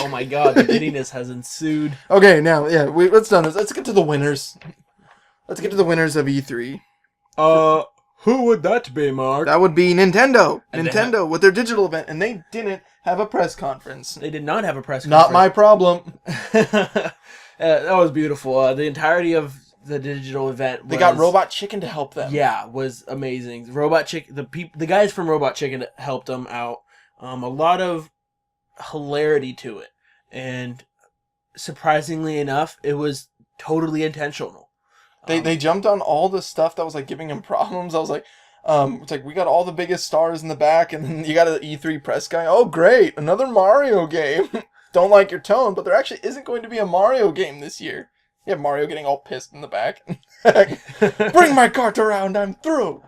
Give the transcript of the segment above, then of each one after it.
Oh my god, the giddiness has ensued. Okay, now, yeah, let's done this. Let's get to the winners. Let's get to the winners of E3. Who would that be, Mark? That would be Nintendo. And Nintendo with their digital event, and they didn't have a press conference. They did not have a press Not conference. my problem. That was beautiful. The entirety of the digital event. They got Robot Chicken to help them. Yeah, was amazing. Robot Chicken, the guys from Robot Chicken helped them out. A lot of hilarity to it, and surprisingly enough, it was totally intentional. They jumped on all the stuff that was like giving him problems. I was like, it's like we got all the biggest stars in the back, and then you got an E3 press guy. Oh, great, another Mario game. Don't like your tone, but there actually isn't going to be a Mario game this year. You have Mario getting all pissed in the back. Bring my cart around, I'm through.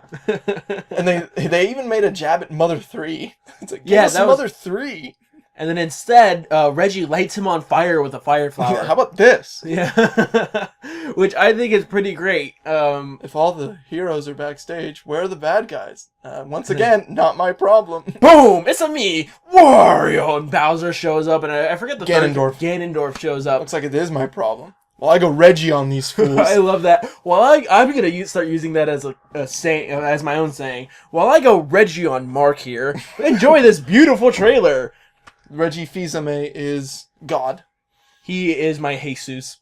And they even made a jab at Mother 3. It's like, give us Mother 3. And then instead, Reggie lights him on fire with a fire flower. How about this? Yeah. Which I think is pretty great. If all the heroes are backstage, where are the bad guys? Once again, not my problem. Boom! It's a me, Wario! And Bowser shows up, and I forget the Ganondorf. Ganondorf shows up. Looks like it is my problem. Well, I go Reggie on these fools. I love that. Well, I'm gonna start using that as a saying, as my own saying. While I go Reggie on Mark here, enjoy this beautiful trailer. Reggie Fils-Aimé is God. He is my Jesus.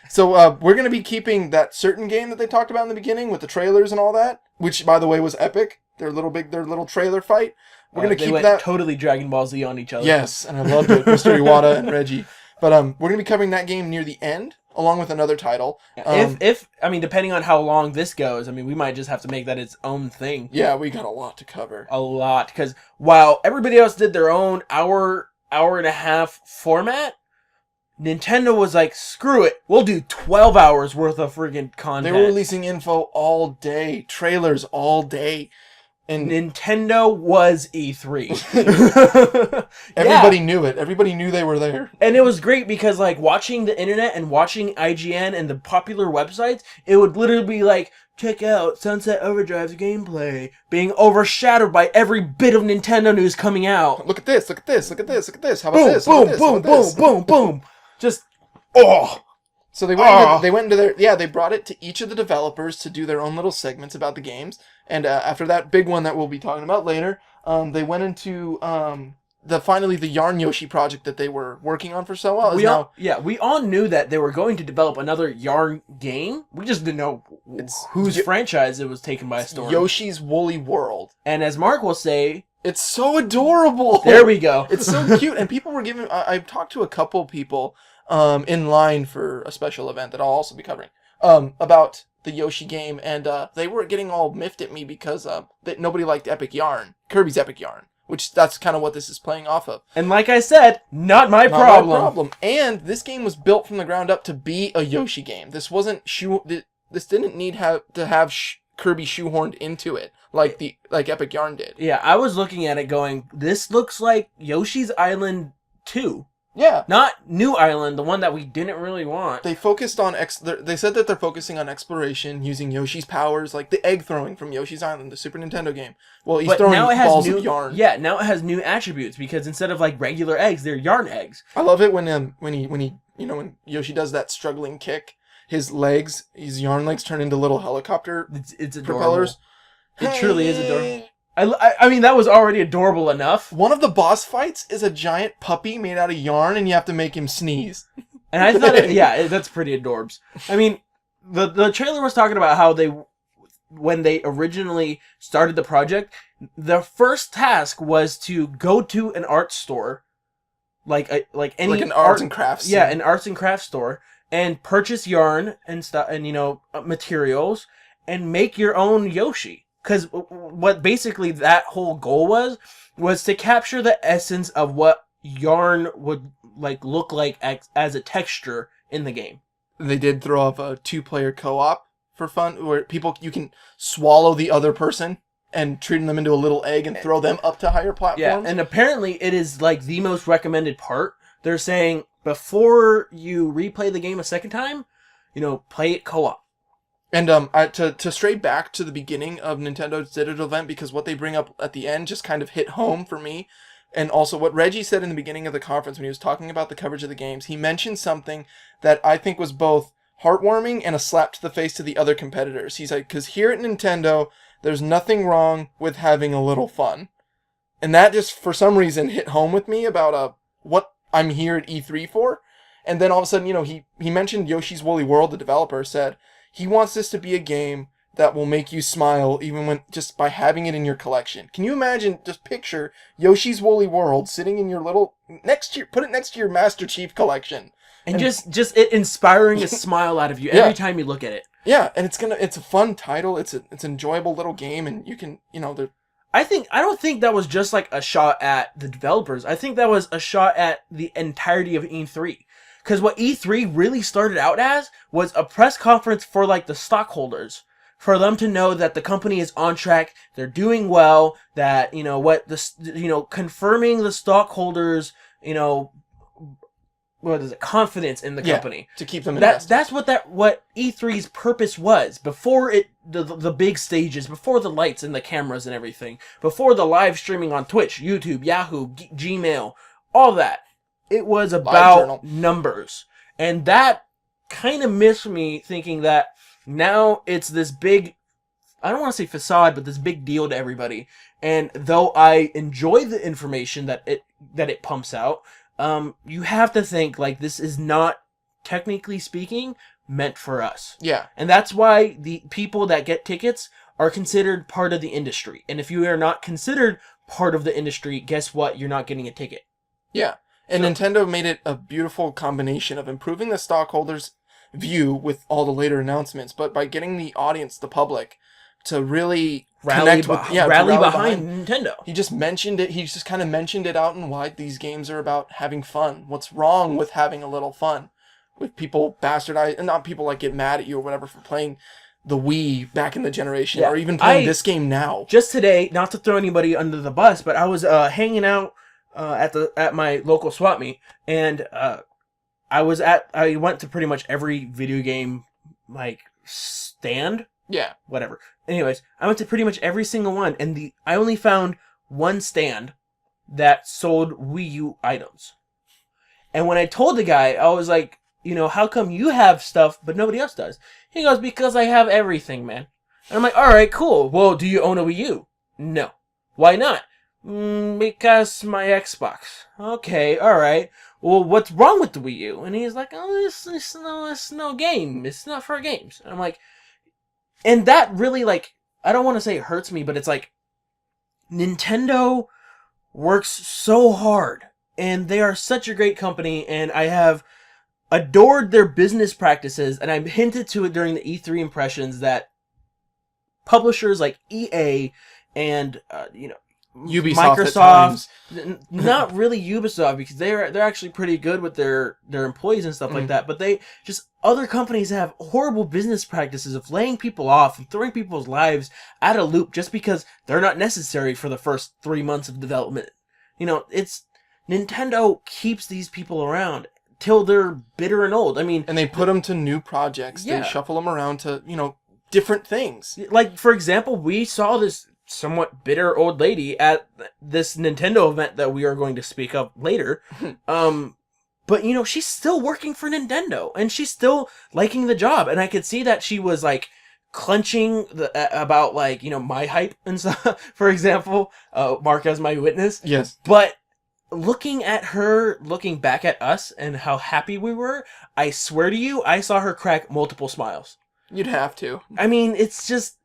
So we're going to be keeping that certain game that they talked about in the beginning with the trailers and all that, which, by the way, was epic. Their little trailer fight. We're going to keep that. Totally Dragon Ball Z on each other. Yes, and I loved it, Mr. Iwata and Reggie. But we're going to be covering that game near the end, along with another title. Depending on how long this goes, we might just have to make that its own thing. Yeah, we got a lot to cover. A lot, because while everybody else did their own hour and a half format, Nintendo was like, screw it, we'll do 12 hours worth of friggin' content. They were releasing info all day, trailers all day. And Nintendo was E3. Everybody knew it. Everybody knew they were there. And it was great because, like, watching the internet and watching IGN and the popular websites, it would literally be like, check out Sunset Overdrive's gameplay, being overshadowed by every bit of Nintendo news coming out. Look at this, look at this, look at this, look at this. How about this? Boom, boom, boom, boom, boom. Just, oh. So they brought it to each of the developers to do their own little segments about the games. And after that big one that we'll be talking about later, they went into the Yarn Yoshi project that they were working on for so while. We all knew that they were going to develop another Yarn game. We just didn't know whose franchise it was taken by storm. Yoshi's Woolly World. And as Mark will say, it's so adorable. There we go. It's so cute. And people were giving... I've talked to a couple people in line for a special event that I'll also be covering about the Yoshi game, and they were getting all miffed at me because that nobody liked Epic Yarn, Kirby's Epic Yarn, which that's kind of what this is playing off of. And like I said, not my problem. And this game was built from the ground up to be a Yoshi game. This wasn't this didn't need to have Kirby shoehorned into it like Epic Yarn did. Yeah, I was looking at it going, this looks like Yoshi's Island 2. Yeah. Not New Island, the one that we didn't really want. They focused on... They said that they're focusing on exploration, using Yoshi's powers, like the egg throwing from Yoshi's Island, the Super Nintendo game. Well, he's throwing balls of yarn. Yeah, now it has new attributes, because instead of like regular eggs, they're yarn eggs. I love it when Yoshi does that struggling kick, his yarn legs turn into little helicopter it's propellers. It truly is adorable. I mean, that was already adorable enough. One of the boss fights is a giant puppy made out of yarn, and you have to make him sneeze. And I thought, that's pretty adorbs. I mean, the trailer was talking about how when they originally started the project, their first task was to go to an art store, like an arts and crafts. Yeah, an arts and crafts store, and purchase yarn and stuff, and materials, and make your own Yoshi. Because what basically that whole goal was to capture the essence of what yarn would look like as a texture in the game. They did throw up a 2-player co-op for fun, where you can swallow the other person and treat them into a little egg and throw them up to higher platforms. Yeah, and apparently it is the most recommended part. They're saying before you replay the game a second time, play it co-op. And to stray back to the beginning of Nintendo's digital event, because what they bring up at the end just kind of hit home for me. And also what Reggie said in the beginning of the conference when he was talking about the coverage of the games, he mentioned something that I think was both heartwarming and a slap to the face to the other competitors. He's like, because here at Nintendo, there's nothing wrong with having a little fun. And that just, for some reason, hit home with me about what I'm here at E3 for. And then all of a sudden, you know, he mentioned Yoshi's Woolly World, the developer, said he wants this to be a game that will make you smile even when just by having it in your collection. Can you imagine, just picture Yoshi's Woolly World sitting in your little, put it next to your Master Chief collection. And just it inspiring a smile out of you every time you look at it. Yeah, and it's a fun title, it's an enjoyable little game, and you can, you know, I don't think that was just like a shot at the developers. I think that was a shot at the entirety of E3. Because what E3 really started out as was a press conference for like the stockholders. For them to know that the company is on track, they're doing well, that, you know, confirming the stockholders, you know, confidence in the company. To keep them invested. That's what E3's purpose was. Before the big stages, before the lights and the cameras and everything, before the live streaming on Twitch, YouTube, Yahoo, Gmail, all that. It was about numbers. And that kind of missed me thinking that now it's this big, I don't want to say facade, but this big deal to everybody. And though I enjoy the information that it pumps out, you have to think like this is not, technically speaking, meant for us. Yeah. And that's why the people that get tickets are considered part of the industry. And if you are not considered part of the industry, guess what? You're not getting a ticket. Yeah. And Nintendo made it a beautiful combination of improving the stockholders' view with all the later announcements, but by getting the audience, the public, to really rally behind Nintendo. He just mentioned it. He just kind of mentioned it out and wide. These games are about having fun. What's wrong with having a little fun? With people bastardize, and not people like get mad at you or whatever for playing the Wii back in the generation, or even playing this game now. Just today, not to throw anybody under the bus, but I was hanging out at my local swap meet, and I went to pretty much every video game like stand. Yeah. Whatever. Anyways, I went to pretty much every single one, and I only found one stand that sold Wii U items. And when I told the guy, I was like, you know, how come you have stuff but nobody else does? He goes, because I have everything, man. And I'm like, all right, cool. Well, do you own a Wii U? No. Why not? Because my Xbox. Okay, all right. Well, what's wrong with the Wii U? And he's like, oh, it's no game. It's not for games. And I'm like, and that really, like, I don't want to say it hurts me, but it's like, Nintendo works so hard, and they are such a great company, and I have adored their business practices, and I've hinted to it during the E3 impressions that publishers like EA and, Ubisoft Microsoft, not really Ubisoft, because they're actually pretty good with their employees and stuff like that, but other companies have horrible business practices of laying people off and throwing people's lives out of loop just because they're not necessary for the first 3 months of development. You know, Nintendo keeps these people around till they're bitter and old. I mean, and they put them to new projects. Yeah. They shuffle them around to, different things. Like, for example, we saw this somewhat bitter old lady at this Nintendo event that we are going to speak of later. But, she's still working for Nintendo, and she's still liking the job. And I could see that she was, like, clenching about, like, my hype and stuff, for example. Mark as my witness. Yes. But looking at her, looking back at us and how happy we were, I swear to you, I saw her crack multiple smiles. You'd have to. I mean, it's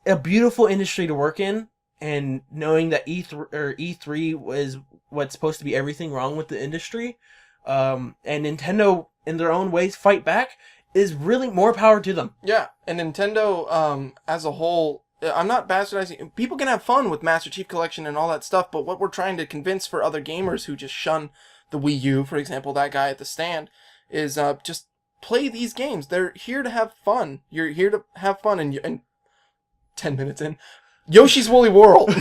a beautiful industry to work in, and knowing that E3 was what's supposed to be everything wrong with the industry, and Nintendo, in their own ways, fight back, is really more power to them. Yeah, and Nintendo, as a whole, I'm not bastardizing. People can have fun with Master Chief Collection and all that stuff, but what we're trying to convince for other gamers who just shun the Wii U, for example, that guy at the stand, is just play these games. They're here to have fun. You're here to have fun, and 10 minutes in, Yoshi's Woolly World.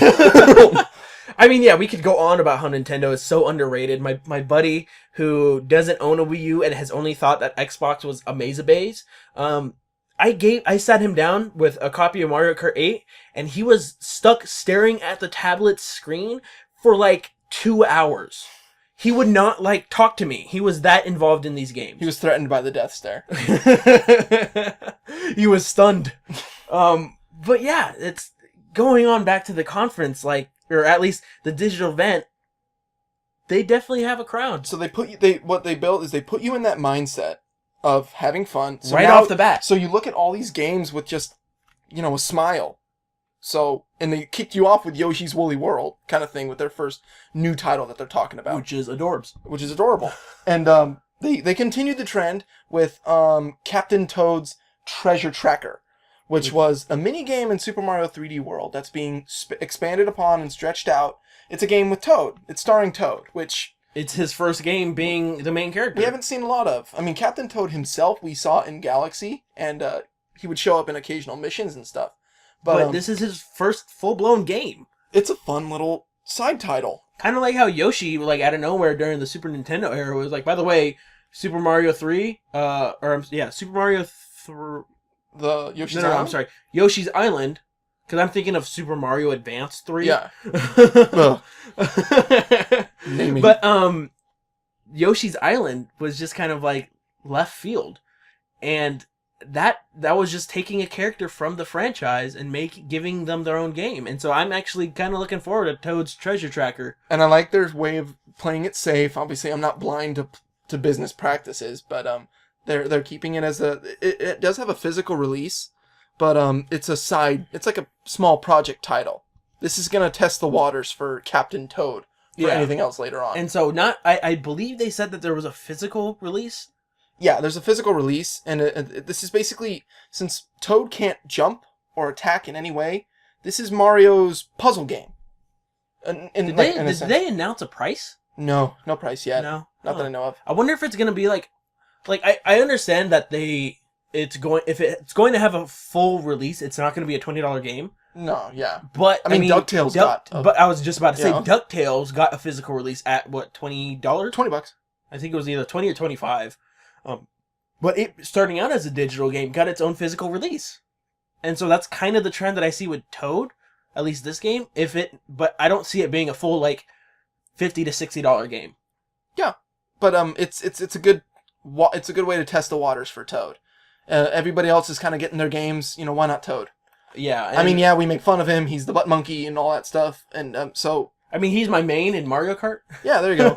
I mean, yeah, we could go on about how Nintendo is so underrated. My buddy who doesn't own a Wii U and has only thought that Xbox was Amazebaze, I sat him down with a copy of Mario Kart 8, and he was stuck staring at the tablet screen for like 2 hours. He would not, like, talk to me. He was that involved in these games. He was threatened by the death stare. He was stunned. But yeah, it's going on back to the conference, like, or at least the digital event. They definitely have a crowd. So what they built is they put you in that mindset of having fun. So right off the bat. So you look at all these games with just, a smile. So, and they kicked you off with Yoshi's Woolly World kind of thing with their first new title that they're talking about. Which is adorbs. Which is adorable. And they continued the trend with Captain Toad's Treasure Tracker, which was a mini game in Super Mario 3D World that's being expanded upon and stretched out. It's a game with Toad. It's starring Toad, which... It's his first game being the main character. We haven't seen a lot of. I mean, Captain Toad himself we saw in Galaxy, and he would show up in occasional missions and stuff. But this is his first full-blown game. It's a fun little side title. Kind of like how Yoshi, like, out of nowhere during the Super Nintendo era was like, by the way, Super Mario 3, Super Mario 3... The Yoshi's Island? No, I'm sorry. Yoshi's Island, because I'm thinking of Super Mario Advance 3. Yeah. Naming. But, Yoshi's Island was just kind of, like, left field. And that was just taking a character from the franchise and giving them their own game. And so I'm actually kind of looking forward to Toad's Treasure Tracker. And I like their way of playing it safe. Obviously, I'm not blind to business practices, but they're keeping it as it does have a physical release, but it's like a small project title. This is gonna test the waters for Captain Toad for anything else later on. And so I believe they said that there was a physical release. Yeah, there's a physical release, and this is basically, since Toad can't jump or attack in any way, this is Mario's puzzle game. Did they announce a price? No price yet. No, not that I know of. I wonder if it's gonna be like I understand that it's going to have a full release, it's not going to be a $20 game. No, yeah. But I mean DuckTales but I was just about to say DuckTales got a physical release at what, $20? $20. I think it was either 20 or 25. But it starting out as a digital game got its own physical release. And so that's kind of the trend that I see with Toad, at least this game. But I don't see it being a full like $50 to $60 game. Yeah. But it's a good way to test the waters for Toad. Everybody else is kind of getting their games, why not Toad? Yeah. I mean, yeah, we make fun of him. He's the butt monkey and all that stuff. And so I mean, he's my main in Mario Kart. Yeah, there you go.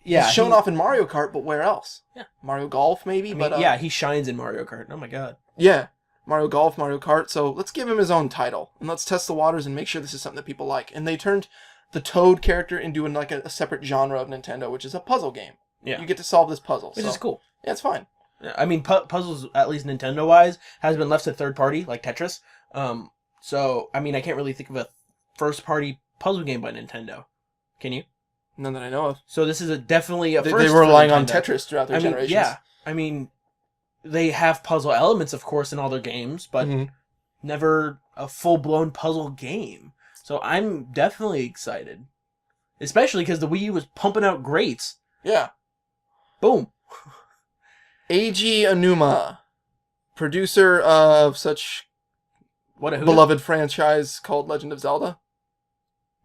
Yeah, he's shown off in Mario Kart, but where else? Yeah. Mario Golf, maybe? I mean, he shines in Mario Kart. Oh my god. Yeah. Mario Golf, Mario Kart. So let's give him his own title. And let's test the waters and make sure this is something that people like. And they turned the Toad character into a separate genre of Nintendo, which is a puzzle game. Yeah. You get to solve this puzzle. Which is cool. Yeah, it's fine. I mean, puzzles, at least Nintendo-wise, has been left to third party, like Tetris. So, I mean, I can't really think of a first-party puzzle game by Nintendo. Can you? None that I know of. So this is definitely a first. They were relying on Tetris throughout their generations. Yeah. I mean, they have puzzle elements, of course, in all their games, but never a full-blown puzzle game. So I'm definitely excited. Especially because the Wii U was pumping out greats. Yeah. Boom. Eiji Aonuma, producer of such beloved franchise called Legend of Zelda,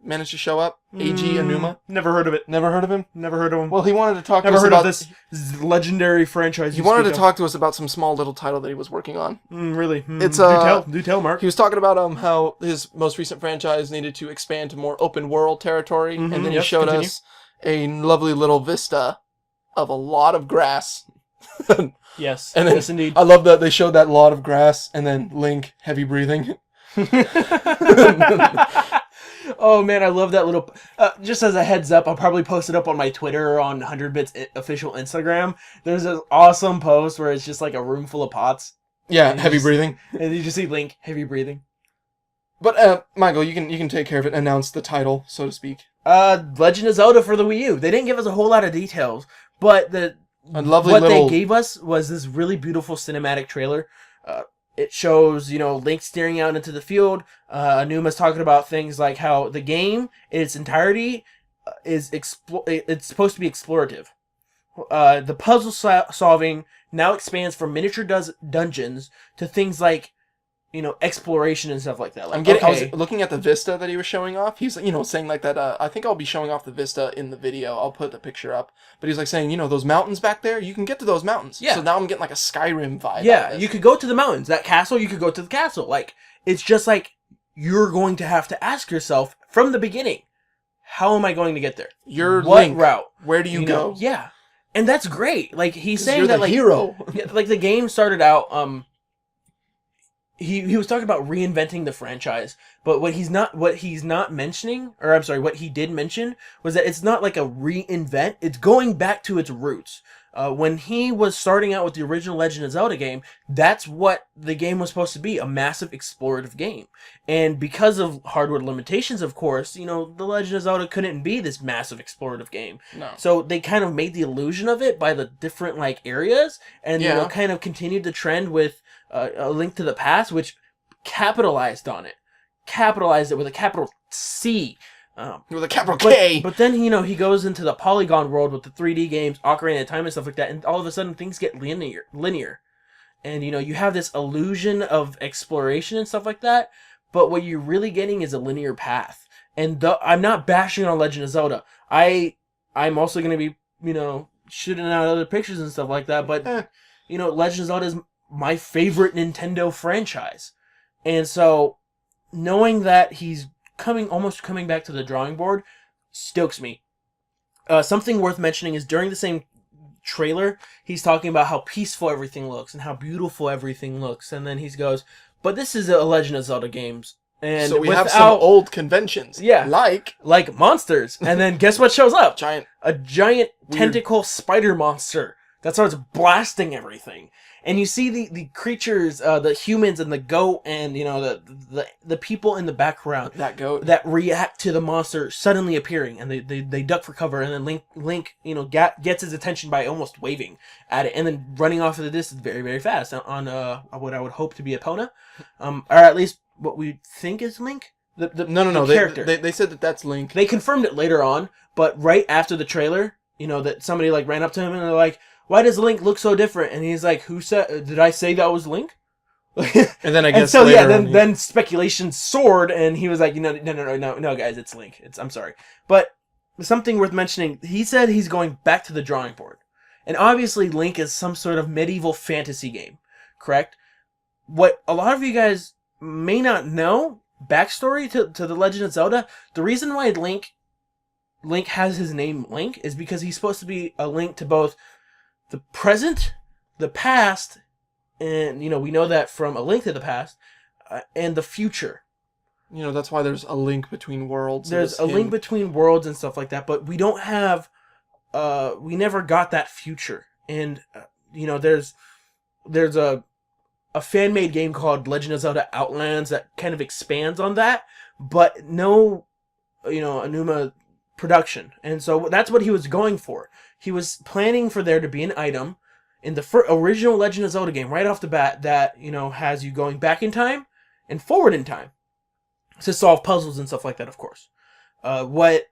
managed to show up. Eiji Aonuma. Never heard of it. Never heard of him? Never heard of him. Well, he wanted to talk to us about... Never heard of this legendary franchise. He wanted to talk to us about some small little title that he was working on. Really? It's Do tell, Mark. He was talking about how his most recent franchise needed to expand to more open world territory, and then he showed us a lovely little vista of a lot of grass. Yes. And then, yes, indeed. I love that they showed that lot of grass, and then Link, heavy breathing. Oh man, I love that little... just as a heads up, I'll probably post it up on my Twitter or on 100bit's official Instagram. There's an awesome post where it's just like a room full of pots. Yeah, heavy breathing. And you just see Link, heavy breathing. But, Michael, you can take care of it, announce the title, so to speak. Legend of Zelda for the Wii U. They didn't give us a whole lot of details, but what they gave us was this really beautiful cinematic trailer. It shows, Link staring out into the field. Anuma's talking about things like how the game, in its entirety, it's supposed to be explorative. The puzzle solving now expands from miniature dungeons to things like exploration and stuff like that. Like, I was looking at the vista that he was showing off. He's, saying like that, I think I'll be showing off the vista in the video. I'll put the picture up. But he's like saying, those mountains back there, you can get to those mountains. Yeah. So now I'm getting like a Skyrim vibe. Yeah, you could go to the mountains. That castle, you could go to the castle. Like, it's just like, you're going to have to ask yourself from the beginning, how am I going to get there? Your what Link, route? Where do you go? Yeah. And that's great. Like, he's saying you're that, the like, hero. like, the game started out, he was talking about reinventing the franchise, but what he's not mentioning, or I'm sorry, what he did mention was that it's not like a reinvent, it's going back to its roots. When he was starting out with the original Legend of Zelda game, that's what the game was supposed to be, a massive explorative game. And because of hardware limitations, of course, the Legend of Zelda couldn't be this massive explorative game. No. So they kind of made the illusion of it by the different, like, areas, and, kind of continued the trend with A Link to the Past, which capitalized on it. Capitalized it with a capital C. With a capital K. But then, he goes into the polygon world with the 3D games, Ocarina of Time and stuff like that, and all of a sudden things get linear. And, you have this illusion of exploration and stuff like that, but what you're really getting is a linear path. And I'm not bashing on Legend of Zelda. I'm also going to be, shooting out other pictures and stuff like that, but, Legend of Zelda is my favorite Nintendo franchise. And so, knowing that he's almost coming back to the drawing board stokes me. Something worth mentioning is during the same trailer, he's talking about how peaceful everything looks and how beautiful everything looks, and then he goes, but this is a Legend of Zelda games. And so we have some old conventions. Yeah. Like monsters. And then guess what shows up? A giant tentacle spider monster that starts blasting everything. And you see the creatures, the humans and the goat, and the people in the background that react to the monster suddenly appearing, and they duck for cover, and then Link gets his attention by almost waving at it, and then running off in the distance very, very fast on what I would hope to be Epona, or at least what we think is Link. No. The character. They said that's Link. They confirmed it later on, but right after the trailer, that somebody like ran up to him and they're like, why does Link look so different? And he's like, who said, did I say that was Link? And then I guess then speculation soared, and he was like, no, guys, it's Link. I'm sorry. But something worth mentioning, he said he's going back to the drawing board. And obviously Link is some sort of medieval fantasy game, correct? What a lot of you guys may not know, backstory to the Legend of Zelda, the reason why Link has his name Link is because he's supposed to be a link to both the present, the past, and, we know that from A Link to the Past, and the future. That's why there's a link between worlds. There's a link between worlds and stuff like that, but we don't have, we never got that future. And, there's a fan-made game called Legend of Zelda Outlands that kind of expands on that, but no, Anuma production. And so that's what he was going for. He was planning for there to be an item in the original Legend of Zelda game right off the bat that, has you going back in time and forward in time to solve puzzles and stuff like that, of course. What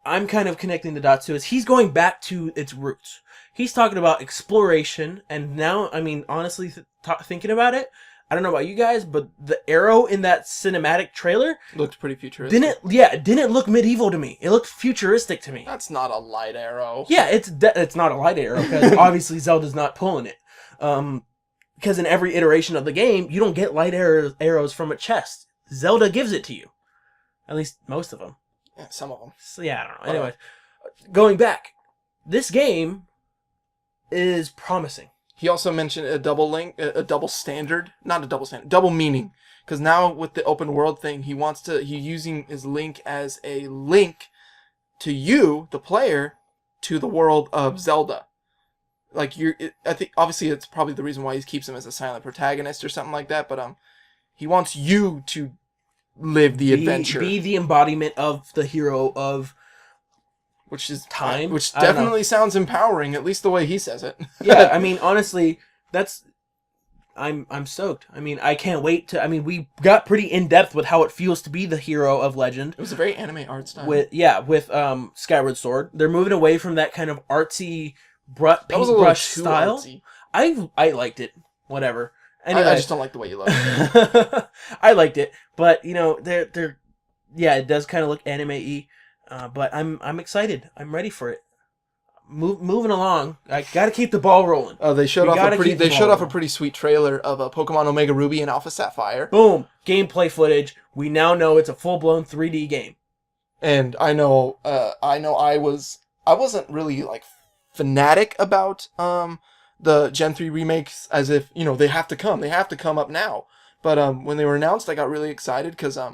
I'm kind of connecting the dots to is he's going back to its roots. He's talking about exploration, and now, honestly, thinking about it, I don't know about you guys, but the arrow in that cinematic trailer looked pretty futuristic. It didn't look medieval to me. It looked futuristic to me. That's not a light arrow. Yeah, it's not a light arrow, because obviously Zelda's not pulling it. Because in every iteration of the game, you don't get light arrows from a chest. Zelda gives it to you. At least most of them. Yeah, some of them. So, yeah, I don't know. Anyway, going back, this game is promising. He also mentioned a double meaning. Because now with the open world thing, he's using his Link as a link to you, the player, to the world of Zelda. Like I think obviously it's probably the reason why he keeps him as a silent protagonist or something like that. But he wants you to live the adventure, be the embodiment of the hero of. Which is time. Which definitely sounds empowering, at least the way he says it. Yeah, honestly, I'm stoked. I can't wait to. We got pretty in depth with how it feels to be the hero of Legend. It was a very anime art style. With Skyward Sword, they're moving away from that kind of artsy paintbrush style. Artsy. I liked it. Whatever. Anyway, I just don't like the way you look. It I liked it, but they're yeah, it does kind of look anime-y, but I'm excited. I'm ready for it. Moving along. I got to keep the ball rolling. They showed We off gotta keep the ball a rolling. pretty sweet trailer of Pokemon Omega Ruby and Alpha Sapphire. Boom, gameplay footage. We now know it's a full-blown 3D game. And I wasn't really like fanatic about the Gen 3 remakes, as if they have to come up now. But when they were announced, I got really excited because I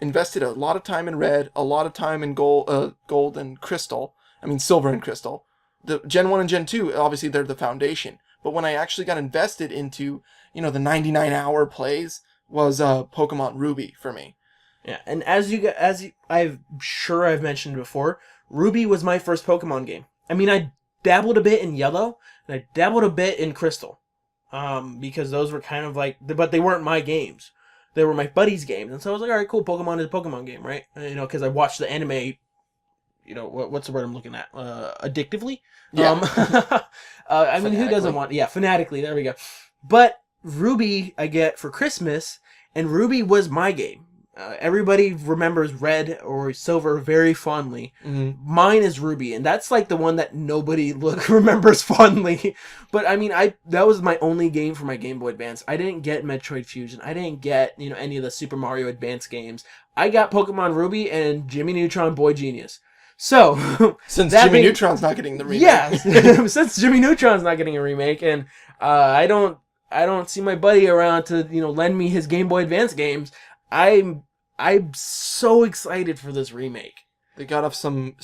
invested a lot of time in Red, a lot of time in gold and Crystal. I mean Silver and Crystal. The Gen 1 and Gen 2, obviously they're the foundation. But when I actually got invested into the 99-hour plays was Pokemon Ruby for me. Yeah, and I've mentioned before, Ruby was my first Pokemon game. I mean, I dabbled a bit in Yellow, and I dabbled a bit in Crystal, because those were kind of like, but they weren't my games. They were my buddies' games, and so I was like, all right, cool, Pokemon is a Pokemon game, right? Because I watched the anime. What's the word I'm looking at? Addictively. Yeah. I mean, who doesn't want? Yeah, fanatically. There we go. But Ruby, I get for Christmas, and Ruby was my game. Everybody remembers Red or Silver very fondly. Mm-hmm. Mine is Ruby, and that's like the one that nobody remembers fondly. But I mean, that was my only game for my Game Boy Advance. I didn't get Metroid Fusion. I didn't get any of the Super Mario Advance games. I got Pokemon Ruby and Jimmy Neutron Boy Genius. So since Jimmy Neutron's not getting the remake, yeah, since Jimmy Neutron's not getting a remake, and I don't see my buddy around to lend me his Game Boy Advance games. I'm so excited for this remake. They got off some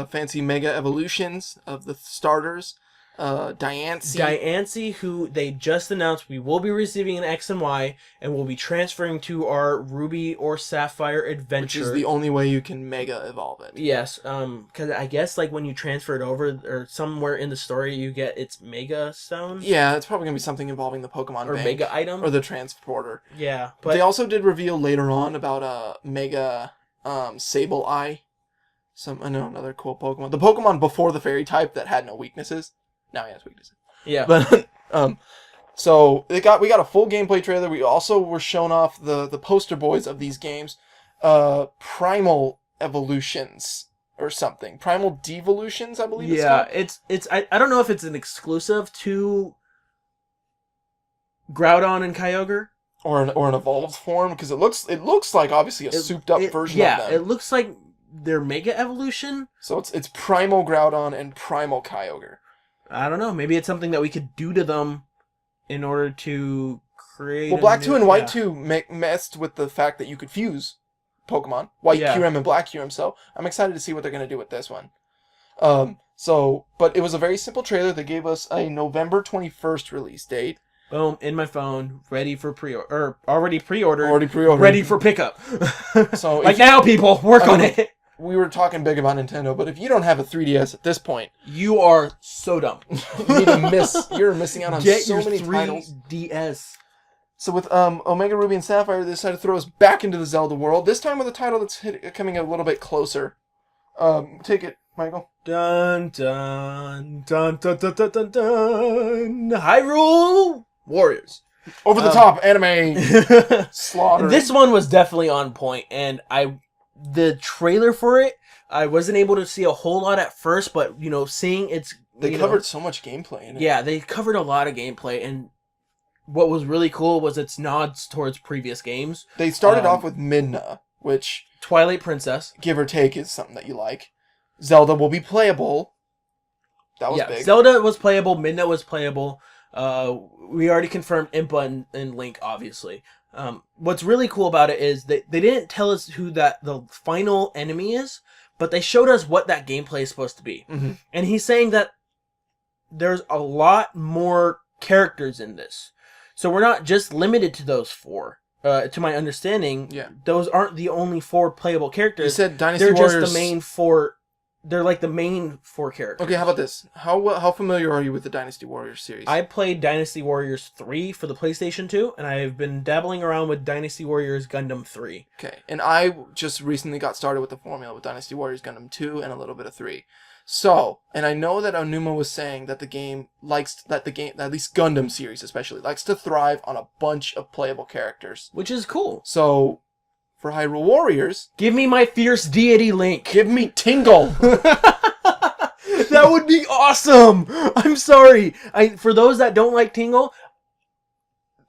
fancy Mega Evolutions of the starters. Diancie, who they just announced we will be receiving an X and Y, and will be transferring to our Ruby or Sapphire adventure. Which is the only way you can Mega Evolve it. Yes, because I guess like when you transfer it over, or somewhere in the story, you get its Mega Stone. Yeah, it's probably going to be something involving the Pokemon or Bank. Mega Item. Or the Transporter. Yeah. But they also did reveal later on about Mega Sableye. Another cool Pokemon. The Pokemon before the Fairy type that had no weaknesses. Now he has weaknesses. Yeah. But so we got a full gameplay trailer. We also were shown off the poster boys of these games. Primal Evolutions or something. Primal Devolutions, I believe it's called. Yeah, I don't know if it's an exclusive to Groudon and Kyogre. Or an evolved form, because it looks like obviously a souped up version of them. Yeah, it looks like their Mega Evolution. So it's Primal Groudon and Primal Kyogre. I don't know. Maybe it's something that we could do to them in order to create. Well, Black 2 and White 2 messed with the fact that you could fuse Pokemon, White Kyurem and Black Kyurem. So I'm excited to see what they're going to do with this one. But it was a very simple trailer. They gave us a November 21st release date. Boom, in my phone, ready for pre-order, or already pre-ordered, ready for pickup. So like now, people, work on it. We were talking big about Nintendo, but if you don't have a 3DS at this point, you are so dumb. You're missing out on so many titles. DS. So with Omega Ruby and Sapphire, they decided to throw us back into the Zelda world. This time with a title that's coming a little bit closer. Take it, Michael. Dun dun dun dun dun dun dun dun. Hyrule Warriors. Over the top anime slaughter. This one was definitely on point, and the trailer for it, I wasn't able to see a whole lot at first, but seeing it's they covered so much gameplay in it. Yeah, they covered a lot of gameplay, and what was really cool was its nods towards previous games. They started off with Midna, which Twilight Princess, give or take, is something that you like. Zelda will be playable. That was big. Zelda was playable. Midna was playable. We already confirmed Impa and Link, obviously. What's really cool about it is they didn't tell us who the final enemy is, but they showed us what that gameplay is supposed to be. Mm-hmm. And he's saying that there's a lot more characters in this. So we're not just limited to those 4. To my understanding, those aren't the only 4 playable characters. You said Dynasty Warriors. They're just the main 4. They're like the main 4 characters. Okay, how about this? How familiar are you with the Dynasty Warriors series? I played Dynasty Warriors 3 for the PlayStation 2, and I've been dabbling around with Dynasty Warriors Gundam 3. Okay, and I just recently got started with the formula with Dynasty Warriors Gundam 2 and a little bit of 3. So, and I know that Onuma was saying that at least Gundam series especially, likes to thrive on a bunch of playable characters. Which is cool. So, for Hyrule Warriors... Give me my fierce deity Link. Give me Tingle! That would be awesome! I'm sorry. For those that don't like Tingle,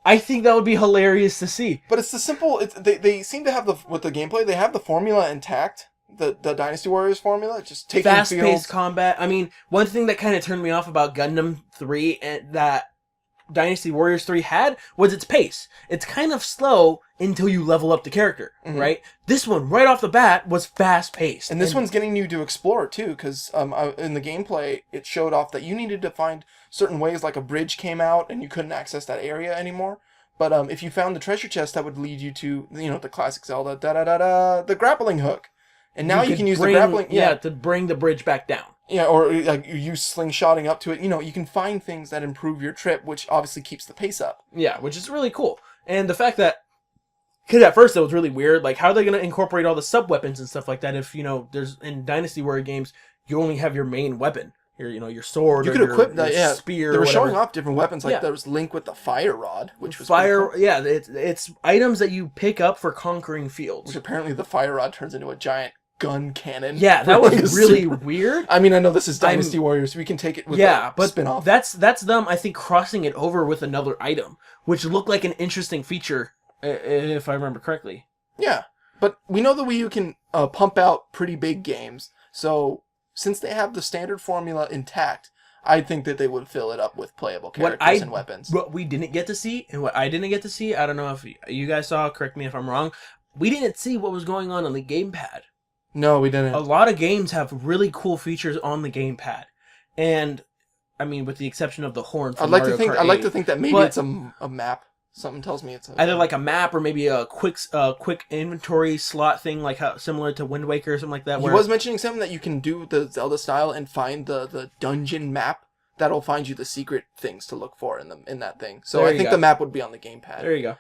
I think that would be hilarious to see. But it's the simple... They seem to have with the gameplay, they have the formula intact. The Dynasty Warriors formula, just taking fast-paced combat. I mean, one thing that kind of turned me off about Gundam 3 and that Dynasty Warriors 3 had was its pace. It's kind of slow until you level up the character, right? This one, right off the bat, was fast-paced. And this one's getting you to explore, too, because in the gameplay, it showed off that you needed to find certain ways, like a bridge came out and you couldn't access that area anymore. But if you found the treasure chest, that would lead you to, the classic Zelda, the grappling hook. And now you can use the grappling... Yeah, to bring the bridge back down. Yeah, or like you use slingshotting up to it. You can find things that improve your trip, which obviously keeps the pace up. Yeah, which is really cool. And the fact that... Because at first it was really weird. Like, how are they going to incorporate all the sub-weapons and stuff like that if, there's in Dynasty Warrior games, you only have your main weapon. Your sword you could equip that, spear. They were showing off different weapons, like there was Link with the fire rod, which was cool. Yeah, it's items that you pick up for conquering fields. Which apparently the fire rod turns into a giant gun cannon. Yeah, that was really weird. I mean, I know this is Dynasty Warriors, so we can take it with a spin-off. That's them, I think, crossing it over with another item, which looked like an interesting feature, if I remember correctly. Yeah, but we know the Wii U can pump out pretty big games, so since they have the standard formula intact, I think that they would fill it up with playable characters and weapons. What we didn't get to see, and what I didn't get to see, I don't know if you guys saw, correct me if I'm wrong, we didn't see what was going on the gamepad. No, we didn't. A lot of games have really cool features on the gamepad, and I mean, with the exception of the horn. From Mario Kart 8, I'd like to think that maybe it's a map. Something tells me it's either like a map or maybe a quick inventory slot thing, like how similar to Wind Waker or something like that. He was mentioning something that you can do the Zelda style and find the dungeon map that'll find you the secret things to look for in that thing. So I think the map would be on the gamepad. There you go.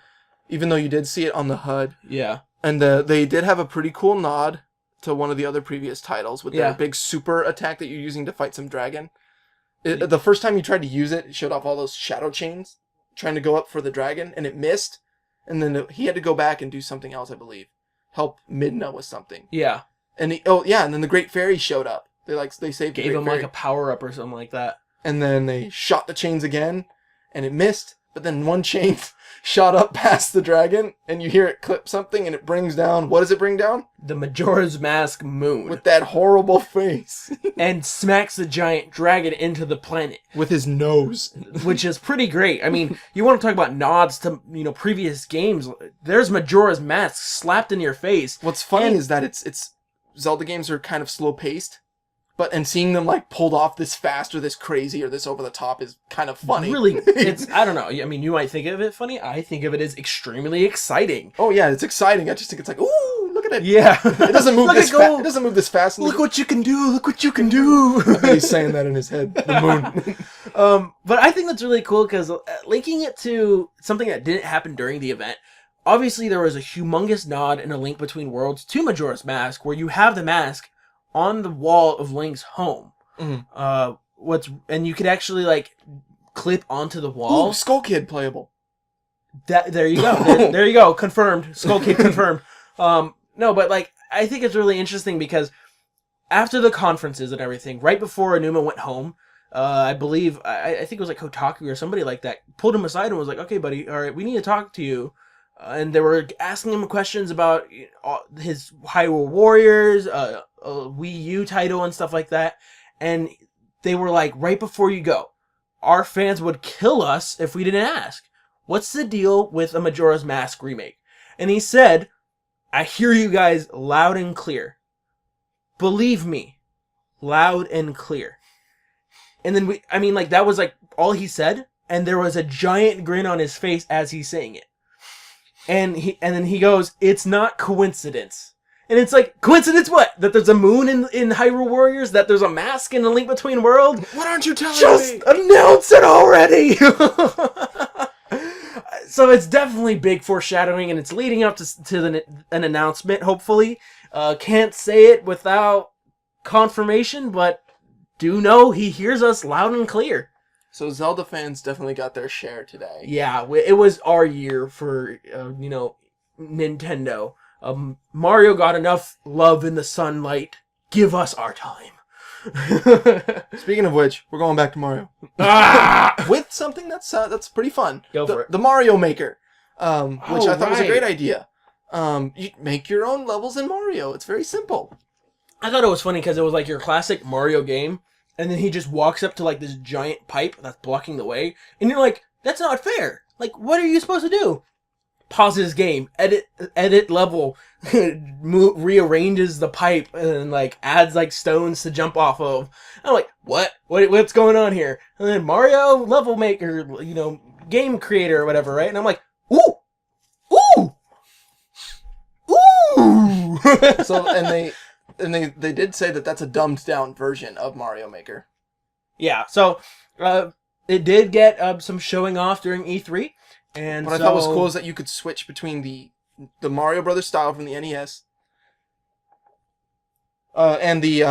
Even though you did see it on the HUD. Yeah. And they did have a pretty cool nod to one of the other previous titles with their big super attack that you're using to fight some dragon. The first time you tried to use it, it showed off all those shadow chains trying to go up for the dragon, and it missed. And then he had to go back and do something else, I believe. Help Midna with something. Yeah. And and then the Great Fairy showed up. They saved Gave him like a power up or something like that. And then they shot the chains again, and it missed. But then one chain shot up past the dragon, and you hear it clip something, and it brings down... What does it bring down? The Majora's Mask moon. With that horrible face. And smacks the giant dragon into the planet. With his nose. Which is pretty great. I mean, you want to talk about nods to, previous games. There's Majora's Mask slapped in your face. What's funny is that it's Zelda games are kind of slow-paced. And seeing them pulled off this fast or this crazy or this over the top is kind of funny. Really, I don't know. I mean, you might think of it funny. I think of it as extremely exciting. Oh yeah, it's exciting. I just think it's ooh, look at it. Yeah, it doesn't move this fast. It doesn't move this fast. Look what you can do. Look what you can do. He's saying that in his head. The moon. But I think that's really cool because linking it to something that didn't happen during the event. Obviously, there was a humongous nod in A Link Between Worlds to Majora's Mask, where you have the mask on the wall of Link's home. Mm-hmm. And you could actually clip onto the wall. Ooh, Skull Kid playable. There you go. there you go. Confirmed. Skull Kid confirmed. No, but I think it's really interesting because after the conferences and everything, right before Onuma went home, I believe I think it was Kotaku or somebody like that pulled him aside and was like, "Okay, buddy, all right, we need to talk to you." And they were asking him questions about his Hyrule Warriors, a Wii U title and stuff like that. And they were like, right before you go, our fans would kill us if we didn't ask. What's the deal with a Majora's Mask remake? And he said, I hear you guys loud and clear. Believe me, loud and clear. And then that was all he said. And there was a giant grin on his face as he's saying it. And then he goes, it's not coincidence. And it's coincidence what? That there's a moon in Hyrule Warriors? That there's a mask in A Link Between Worlds? What aren't you telling me? Just announce it already! So it's definitely big foreshadowing, and it's leading up to an announcement, hopefully. Can't say it without confirmation, but do know he hears us loud and clear. So Zelda fans definitely got their share today. Yeah, it was our year for, Nintendo. Mario got enough love in the sunlight. Give us our time. Speaking of which, we're going back to Mario. With something that's pretty fun. Go for it. The Mario Maker, which I thought was a right. great idea. You make your own levels in Mario. It's very simple. I thought it was funny because it was like your classic Mario game, and then he just walks up to like this giant pipe that's blocking the way, and you're like, that's not fair. Like, what are you supposed to do? Pauses game, edit level, rearranges the pipe, and like adds like stones to jump off of. I'm like, what's going on here? And then Mario level maker, game creator or whatever, right? And I'm like, ooh. So they did say that that's a dumbed down version of Mario Maker. Yeah, so it did get some showing off during E3. And what I thought was cool is that you could switch between the Mario Brothers style from the NES and the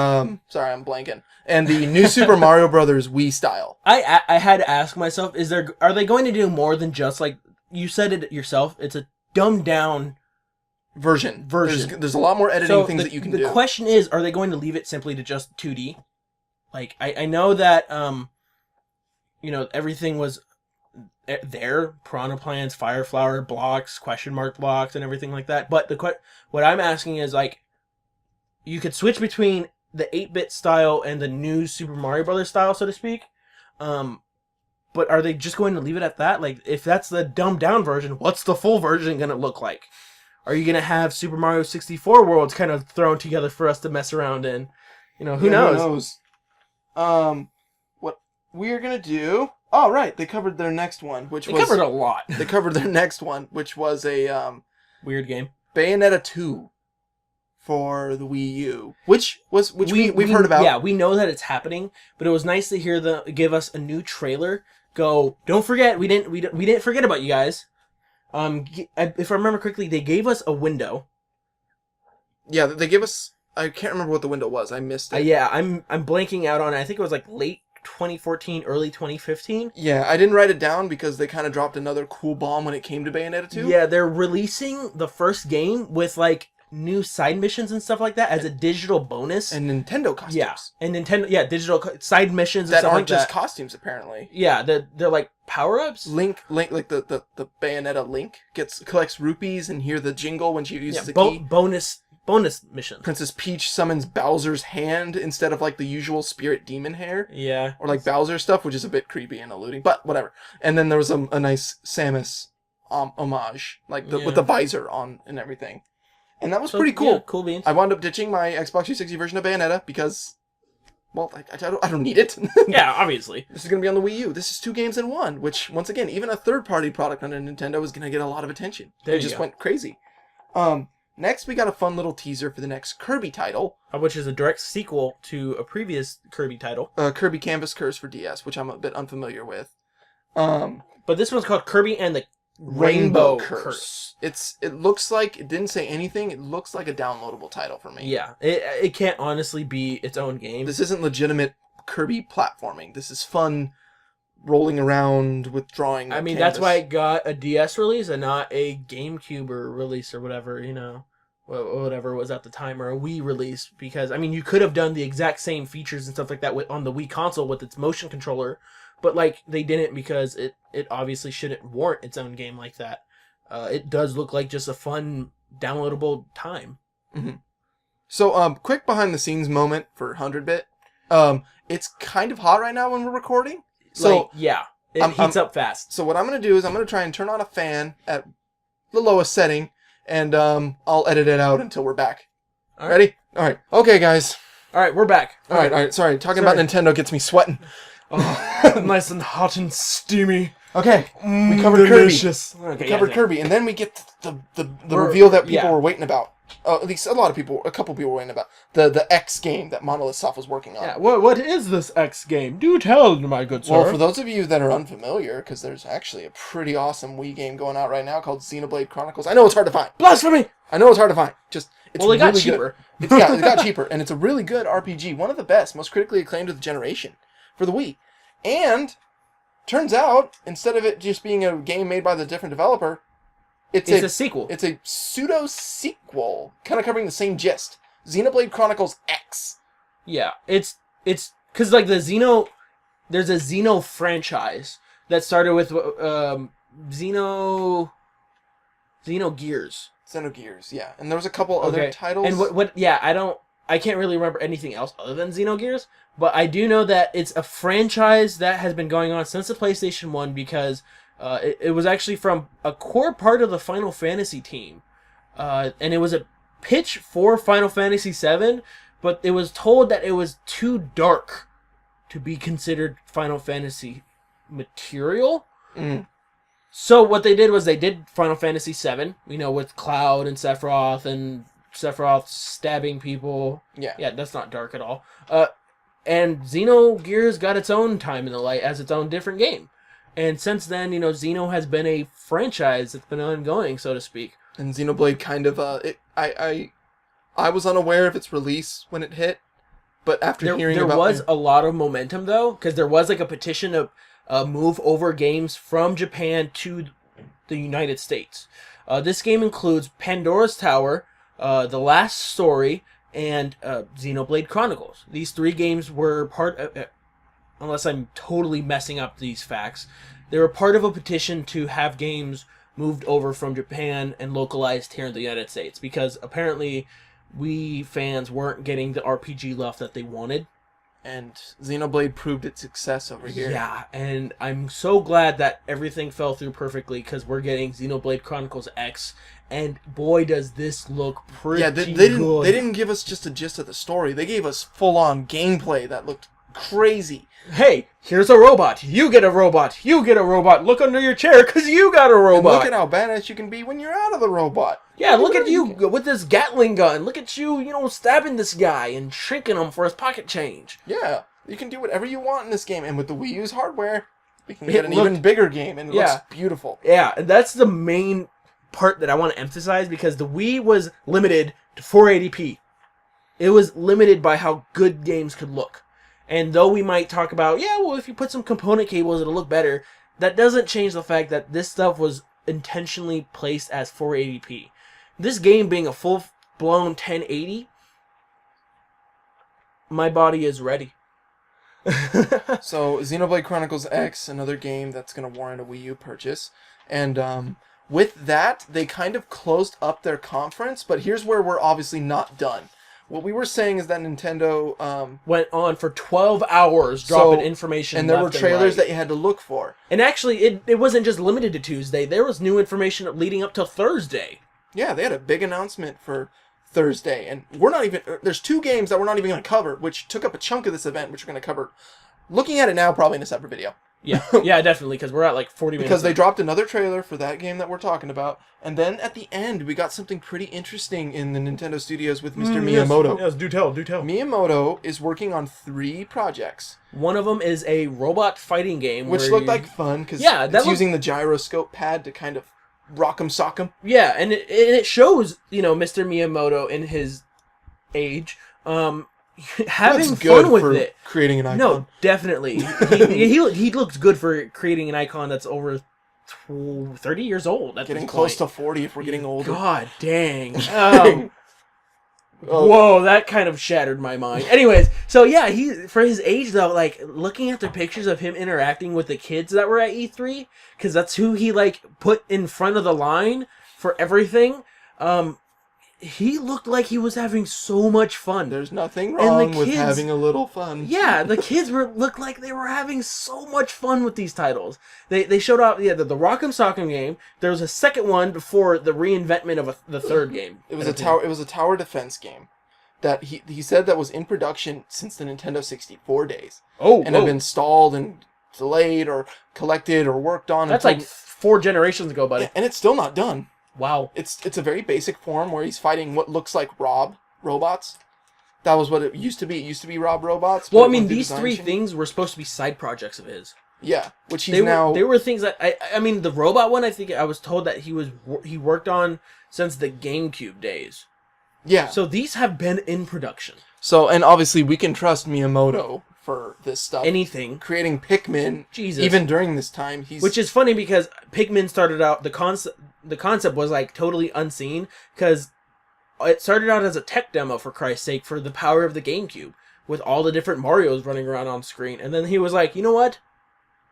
sorry, I'm blanking, and the new Super Mario Brothers Wii style. I had to ask myself, are they going to do more than just like you said it yourself? It's a dumbed down version. There's a lot more editing things that you can do. The question is, are they going to leave it simply to just 2D? Like I know that everything was there, Piranha Plants, Fire Flower blocks, question mark blocks, and everything like that. But what I'm asking is, like, you could switch between the 8-bit style and the new Super Mario Brothers style, so to speak. But are they just going to leave it at that? Like, if that's the dumbed down version, what's the full version going to look like? Are you going to have Super Mario 64 worlds kind of thrown together for us to mess around in? Who knows? Who knows? What we're going to do... Oh, right. They covered their next one, which was... They covered a lot. They covered their next one, which was a... weird game. Bayonetta 2 for the Wii U, which we've heard about. Yeah, we know that it's happening, but it was nice to hear give us a new trailer. Don't forget, we didn't forget about you guys. If I remember correctly, they gave us a window. Yeah, they gave us... I can't remember what the window was. I missed it. Yeah, I'm blanking out on it. I think it was like late 2014, early 2015. Yeah, I didn't write it down because they kind of dropped another cool bomb when it came to Bayonetta 2. Yeah, they're releasing the first game with like new side missions and stuff like that as a digital bonus. And Nintendo costumes. Yeah, and digital side missions and that stuff aren't like just that. costumes, apparently. Yeah, they're like power-ups. Link, like the Bayonetta Link collects rupees and hear the jingle when she uses the key. Bonus mission. Princess Peach summons Bowser's hand instead of like the usual spirit demon hair. Yeah. Or like Bowser stuff, which is a bit creepy and eluding, but whatever. And then there was a nice Samus homage, like with the visor on and everything. And that was pretty cool. Yeah, cool beans. I wound up ditching my Xbox 360 version of Bayonetta because, well, I don't need it. Yeah, obviously. This is going to be on the Wii U. This is 2 games in 1, which, once again, even a third-party product on a Nintendo is going to get a lot of attention. It just went crazy. Next, we got a fun little teaser for the next Kirby title. Which is a direct sequel to a previous Kirby title. Kirby Canvas Curse for DS, which I'm a bit unfamiliar with. But this one's called Kirby and the Rainbow Curse. It looks like, it didn't say anything, it looks like a downloadable title for me. Yeah, it can't honestly be its own game. This isn't legitimate Kirby platforming. This is fun rolling around with drawing. I mean, that's why it got a DS release and not a GameCube release or whatever, whatever was at the time, or a Wii release, because, I mean, you could have done the exact same features and stuff like that on the Wii console with its motion controller, but, like, they didn't because it obviously shouldn't warrant its own game like that. It does look like just a fun, downloadable time. Mm-hmm. So, quick behind-the-scenes moment for 100-bit. It's kind of hot right now when we're recording. So, it heats up fast. So what I'm going to do is I'm going to try and turn on a fan at the lowest setting, and I'll edit it out until we're back. All right. Ready? All right. Okay, guys. All right, we're back. All right. Sorry. Talking about Nintendo gets me sweating. Oh, nice and hot and steamy. Okay. We covered delicious. Kirby. Okay, we covered Kirby, and then we get the reveal that people were waiting about. At least a couple people were waiting about. The X game that Monolith Soft was working on. Yeah, what is this X game? Do tell, my good sir. Well, for those of you that are unfamiliar, because there's actually a pretty awesome Wii game going out right now called Xenoblade Chronicles. I know it's hard to find. Blasphemy! I know it's hard to find. It's Well, it got really cheaper. Good. It got cheaper, and it's a really good RPG. One of the best, most critically acclaimed of the generation for the Wii. And turns out, instead of it just being a game made by the different developer, it's a sequel. It's a pseudo sequel, kind of covering the same gist. Xenoblade Chronicles X. Yeah, it's because like there's a Xeno franchise that started with Xenogears. Xenogears, yeah, and there was a couple other titles. And what? Yeah, I can't really remember anything else other than Xenogears, but I do know that it's a franchise that has been going on since the PlayStation 1 because it was actually from a core part of the Final Fantasy team, and it was a pitch for Final Fantasy 7, but it was told that it was too dark to be considered Final Fantasy material. Mm. So what they did was they did Final Fantasy 7, with Cloud and Sephiroth stabbing people. Yeah, that's not dark at all. And Xenogears got its own time in the light as its own different game. And since then, Xeno has been a franchise that's been ongoing, so to speak. And Xenoblade kind of, I was unaware of its release when it hit, but after hearing about it... There was a lot of momentum, though, because there was like a petition to move over games from Japan to the United States. This game includes Pandora's Tower, The Last Story, and Xenoblade Chronicles. These 3 games were part of... unless I'm totally messing up these facts, they were part of a petition to have games moved over from Japan and localized here in the United States, because apparently we fans weren't getting the RPG love that they wanted. And Xenoblade proved its success over here. Yeah, and I'm so glad that everything fell through perfectly, because we're getting Xenoblade Chronicles X, and boy does this look pretty good. They didn't give us just a gist of the story. They gave us full-on gameplay that looked crazy. Hey, here's a robot. You get a robot. You get a robot. Look under your chair because you got a robot. And look at how badass you can be when you're out of the robot. Yeah, look at you with this Gatling gun. Look at you, stabbing this guy and shrinking him for his pocket change. Yeah, you can do whatever you want in this game. And with the Wii U's hardware, we can get an even bigger game. And it looks beautiful. Yeah, and that's the main part that I want to emphasize, because the Wii was limited to 480p. It was limited by how good games could look. And though we might talk about, if you put some component cables, it'll look better, that doesn't change the fact that this stuff was intentionally placed as 480p. This game being a full-blown 1080, my body is ready. So, Xenoblade Chronicles X, another game that's going to warrant a Wii U purchase. And with that, they kind of closed up their conference, but here's where we're obviously not done. What we were saying is that Nintendo went on for 12 hours dropping information, and there were trailers that you had to look for. And actually, it wasn't just limited to Tuesday. There was new information leading up till Thursday. Yeah, they had a big announcement for Thursday, and there's 2 games that we're not even going to cover, which took up a chunk of this event, which we're going to cover. Looking at it now, probably in a separate video. Yeah, definitely, because we're at like 40 minutes. Because they dropped another trailer for that game that we're talking about, and then at the end, we got something pretty interesting in the Nintendo studios with Mr. Miyamoto. Yes, do tell. Miyamoto is working on 3 projects. One of them is a robot fighting game. Which looked like fun, because it's using the gyroscope pad to kind of rock 'em, sock 'em. Yeah, and it shows, Mr. Miyamoto in his age, having fun with it, creating an icon. No, definitely. he looks good for creating an icon that's over 30 years old. Getting close to 40 if we're getting older. God dang. Whoa, that kind of shattered my mind. Anyways, so yeah, he for his age though, like looking at the pictures of him interacting with the kids that were at E3, because that's who he put in front of the line for everything. He looked like he was having so much fun. There's nothing wrong with having a little fun. Yeah, the kids looked like they were having so much fun with these titles. They showed off the Rock'em Sock'em game. There was a second one before the reinventment of the third game. It was a tower defense game that he said that was in production since the Nintendo 64 days. And had been stalled and delayed or collected or worked on. That's like 4 generations ago, buddy. And it's still not done. Wow. It's a very basic form where he's fighting what looks like robots. That was what it used to be. It used to be robots. Well, I mean, these 3 things were supposed to be side projects of his. Yeah, which they were things that I mean, the robot one, I think I was told that he worked on since the GameCube days. Yeah. So these have been in production. So, and obviously we can trust Miyamoto for this stuff. Anything. Creating Pikmin, Jesus. even during this time. Which is funny because Pikmin started out, the concept was like totally unseen, because it started out as a tech demo, for Christ's sake, for the power of the GameCube, with all the different Marios running around on screen. And then he was like, you know what?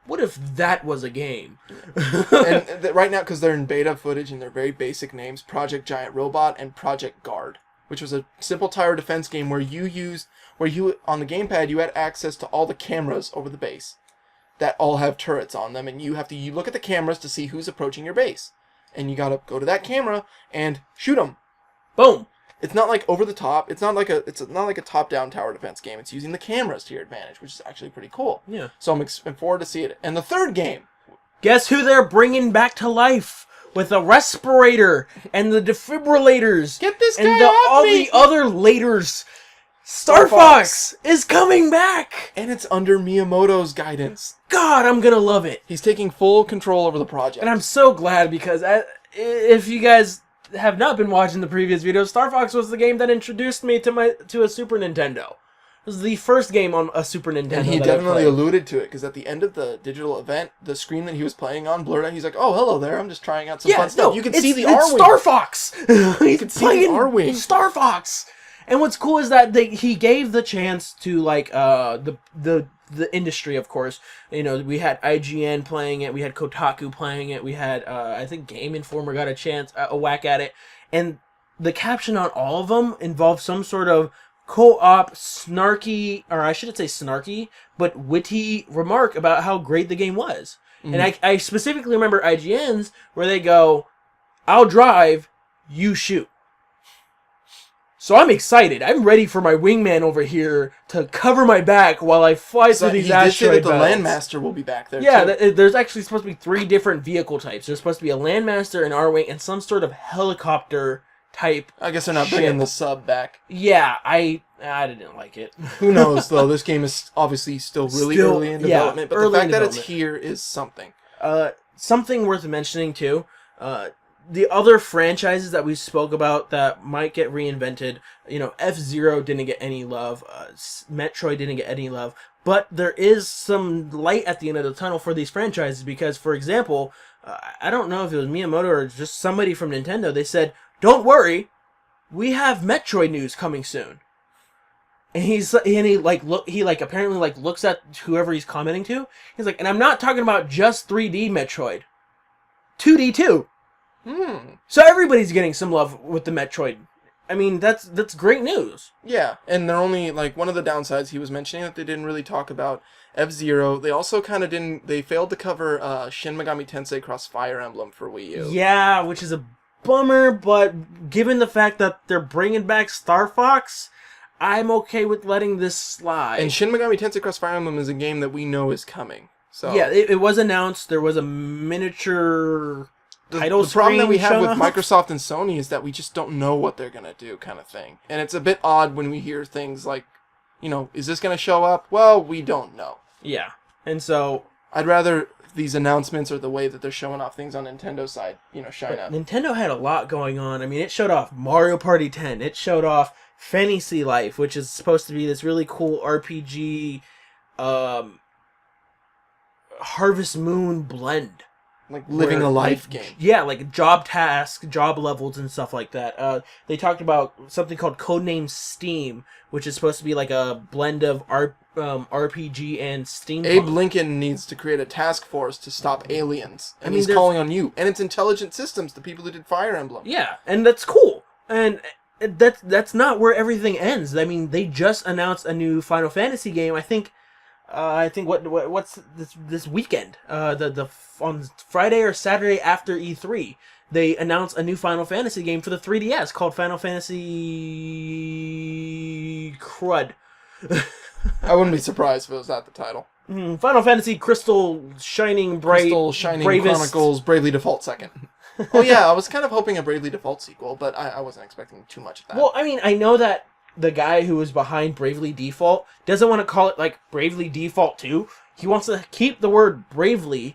What if that was a game? And right now, because they're in beta footage and they're very basic names, Project Giant Robot and Project Guard, which was a simple tower defense game where on the gamepad, you had access to all the cameras over the base that all have turrets on them, and you look at the cameras to see who's approaching your base. And you gotta go to that camera and shoot them. Boom. It's not like over the top. It's not like a top-down tower defense game. It's using the cameras to your advantage, which is actually pretty cool. Yeah. So I'm looking forward to see it. And the third game. Guess who they're bringing back to life with a respirator and the defibrillators? Get this guy and off all me! the other laters. Star Fox is coming back. And it's under Miyamoto's guidance. God, I'm gonna love it. He's taking full control over the project. And I'm so glad, because if you guys have not been watching the previous videos, Star Fox was the game that introduced me to a Super Nintendo. It was the first game on a Super Nintendo. And he definitely alluded to it, because at the end of the digital event, the screen that he was playing on blurred out. He's like, "Oh, hello there. I'm just trying out some fun stuff." You can see the R-Wing. Star Fox. He's can see the R-Wing. Star Fox. And what's cool is that he gave the chance to like the industry, of course. You know, we had IGN playing it, we had Kotaku playing it, we had I think Game Informer got a whack at it, and the caption on all of them involved some sort of co-op snarky, or I shouldn't say snarky, but witty remark about how great the game was. Mm-hmm. And I specifically remember IGN's where they go, "I'll drive, you shoot." So I'm excited. I'm ready for my wingman over here to cover my back while I fly through these asteroid belts. The Landmaster will be back there, yeah, too. There's actually supposed to be 3 different vehicle types. There's supposed to be a Landmaster, an R-Wing, and some sort of helicopter type. I guess they're not bringing the sub back. Yeah, I didn't like it. Who knows, though? This game is obviously still really early in development, but the fact that it's here is something. Something worth mentioning, too. The other franchises that we spoke about that might get reinvented, you know, F-Zero didn't get any love, Metroid didn't get any love, but there is some light at the end of the tunnel for these franchises because, for example, I don't know if it was Miyamoto or just somebody from Nintendo, they said, "Don't worry, we have Metroid news coming soon." And he apparently looks at whoever he's commenting to. He's like, "And I'm not talking about just 3D Metroid, 2D too." So everybody's getting some love with the Metroid. I mean, that's great news. Yeah, and they're only, like, one of the downsides he was mentioning that they didn't really talk about F-Zero. They also kind of they failed to cover Shin Megami Tensei Cross Fire Emblem for Wii U. Yeah, which is a bummer, but given the fact that they're bringing back Star Fox, I'm okay with letting this slide. And Shin Megami Tensei Cross Fire Emblem is a game that we know is coming. So yeah, it was announced. There was a miniature... The problem that we have with Microsoft and Sony is that we just don't know what they're going to do, kind of thing. And it's a bit odd when we hear things like, you know, is this going to show up? Well, we don't know. Yeah. And so... I'd rather these announcements or the way that they're showing off things on Nintendo's side, you know, shine up. Nintendo had a lot going on. I mean, it showed off Mario Party 10. It showed off Fantasy Life, which is supposed to be this really cool RPG Harvest Moon blend. Like living a life game. Yeah, like job tasks, job levels, and stuff like that. They talked about something called Codename Steam, which is supposed to be like a blend of RPG and steampunk. Abe Lincoln needs to create a task force to stop aliens, and he's calling on you. And it's Intelligent Systems, the people who did Fire Emblem. Yeah, and that's cool. And that's not where everything ends. I mean, they just announced a new Final Fantasy game. I think what's this weekend? On Friday or Saturday after E3, they announced a new Final Fantasy game for the 3DS called Final Fantasy Crud. I wouldn't be surprised if it was that the title. Final Fantasy Crystal Shining Bravest. Chronicles Bravely Default 2nd. Oh yeah, I was kind of hoping a Bravely Default sequel, but I wasn't expecting too much of that. Well, I mean, I know that the guy who was behind Bravely Default doesn't want to call it like Bravely Default 2. He wants to keep the word Bravely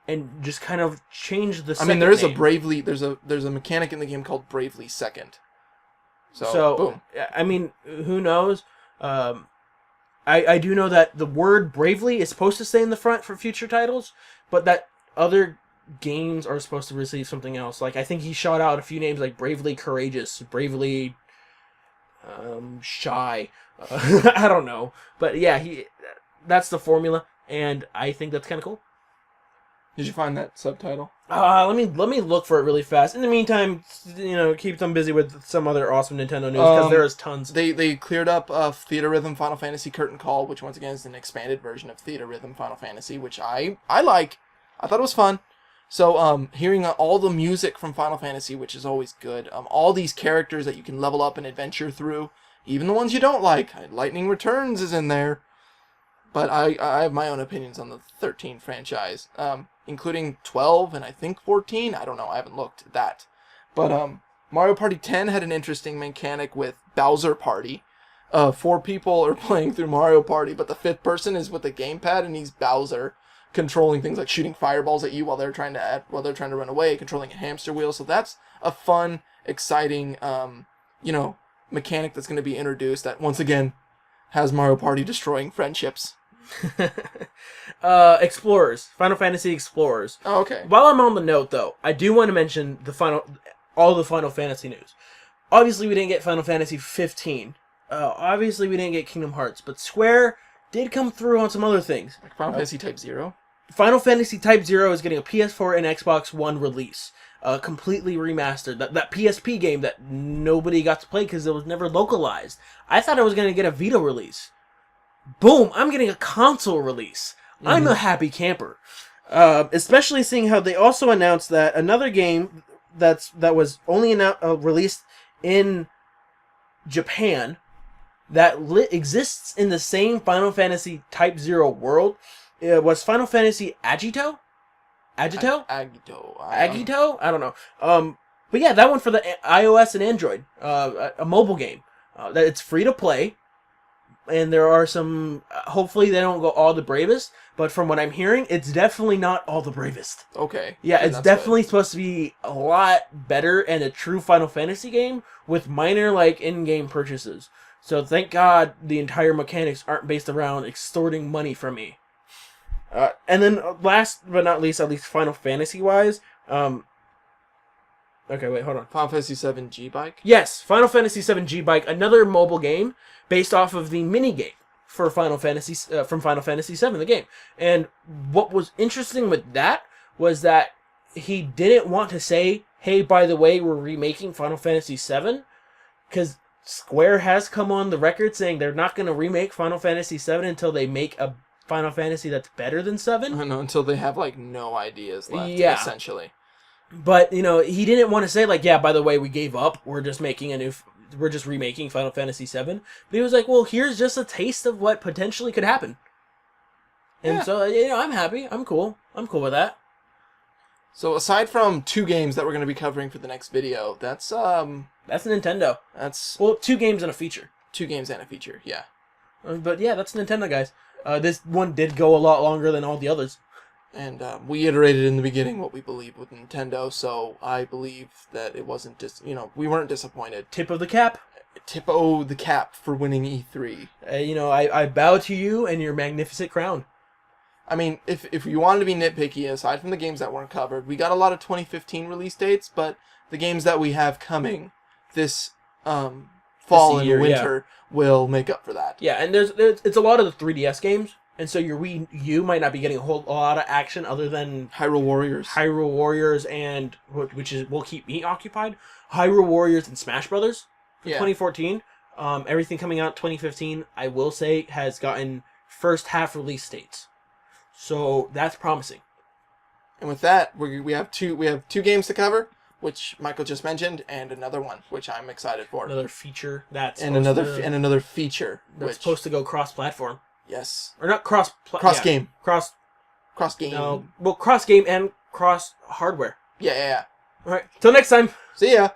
and just kind of change the second I mean, there is name. there's a mechanic in the game called Bravely Second. So boom. I mean, who knows? I do know that the word Bravely is supposed to stay in the front for future titles, but that other games are supposed to receive something else. Like, I think he shot out a few names like Bravely Courageous, Bravely Shy. I don't know. But yeah, that's the formula, and I think that's kind of cool. Did you find that subtitle? Let me look for it really fast. In the meantime, keep them busy with some other awesome Nintendo news, because there is tons. They cleared up Theater Rhythm Final Fantasy Curtain Call, which once again is an expanded version of Theater Rhythm Final Fantasy, which I like. I thought it was fun. So hearing all the music from Final Fantasy, which is always good. All these characters that you can level up and adventure through, even the ones you don't like. Lightning Returns is in there. But I have my own opinions on the 13 franchise, including 12 and I think 14. I don't know. I haven't looked at that. But Mario Party 10 had an interesting mechanic with Bowser Party. 4 people are playing through Mario Party, but the 5th person is with the gamepad, and he's Bowser, controlling things like shooting fireballs at you while they're trying to run away, controlling a hamster wheel. So that's a fun, exciting, mechanic that's going to be introduced that once again has Mario Party destroying friendships. Explorers, Final Fantasy Explorers. Oh, okay. While I'm on the note, though, I do want to mention all the Final Fantasy news. Obviously, we didn't get Final Fantasy 15. Obviously, we didn't get Kingdom Hearts, but Square did come through on some other things. Like Final Fantasy Type 0? Final Fantasy Type 0 is getting a PS4 and Xbox One release. Completely remastered. That PSP game that nobody got to play because it was never localized. I thought I was going to get a Vita release. Boom, I'm getting a console release. Mm-hmm. I'm a happy camper. Especially seeing how they also announced that another game that was only released in Japan that exists in the same Final Fantasy Type 0 world was Final Fantasy Agito? Agito? Agito? I don't know. But yeah, that one for the iOS and Android. A mobile game. It's free to play. And there are some... hopefully they don't go all the bravest. But from what I'm hearing, it's definitely not all the bravest. Okay. Yeah, it's definitely supposed to be a lot better and a true Final Fantasy game with minor, in-game purchases. So thank God the entire mechanics aren't based around extorting money from me. And then last but not least, at least Final Fantasy-wise... okay, wait, hold on. Final Fantasy VII G-Bike? Yes, Final Fantasy VII G-Bike, another mobile game based off of the mini-game for Final Fantasy from Final Fantasy VII, the game. And what was interesting with that was that he didn't want to say, hey, by the way, we're remaking Final Fantasy VII, because Square has come on the record saying they're not going to remake Final Fantasy VII until they make a Final Fantasy that's better than 7. I know, until they have, no ideas left, essentially. But, he didn't want to say, yeah, by the way, we gave up. We're just remaking Final Fantasy VII. But he was like, well, here's just a taste of what potentially could happen. And so, I'm happy. I'm cool. I'm cool with that. So, aside from 2 games that we're going to be covering for the next video, that's Nintendo. That's... Well, 2 games and a feature. 2 games and a feature, yeah. But yeah, that's Nintendo, guys. This one did go a lot longer than all the others. And we iterated in the beginning what we believe with Nintendo, so I believe that it wasn't we weren't disappointed. Tip of the cap. Tip o' the cap for winning E3. I bow to you and your magnificent crown. I mean, if you wanted to be nitpicky, aside from the games that weren't covered, we got a lot of 2015 release dates, but the games that we have coming this fall and winter will make up for that. Yeah, and it's a lot of the 3DS games. And so your Wii U might not be getting a whole lot of action other than Hyrule Warriors and which will keep me occupied. Hyrule Warriors and Smash Brothers for 2014. Everything coming out 2015, I will say, has gotten first half release dates. So that's promising. And with that, we have two games to cover, which Michael just mentioned, and another one which I'm excited for. Another feature that's another feature that's supposed to go cross-platform. Yes. Or not cross game. Cross game. No. Well, cross game and cross hardware. Yeah. All right. Till next time. See ya.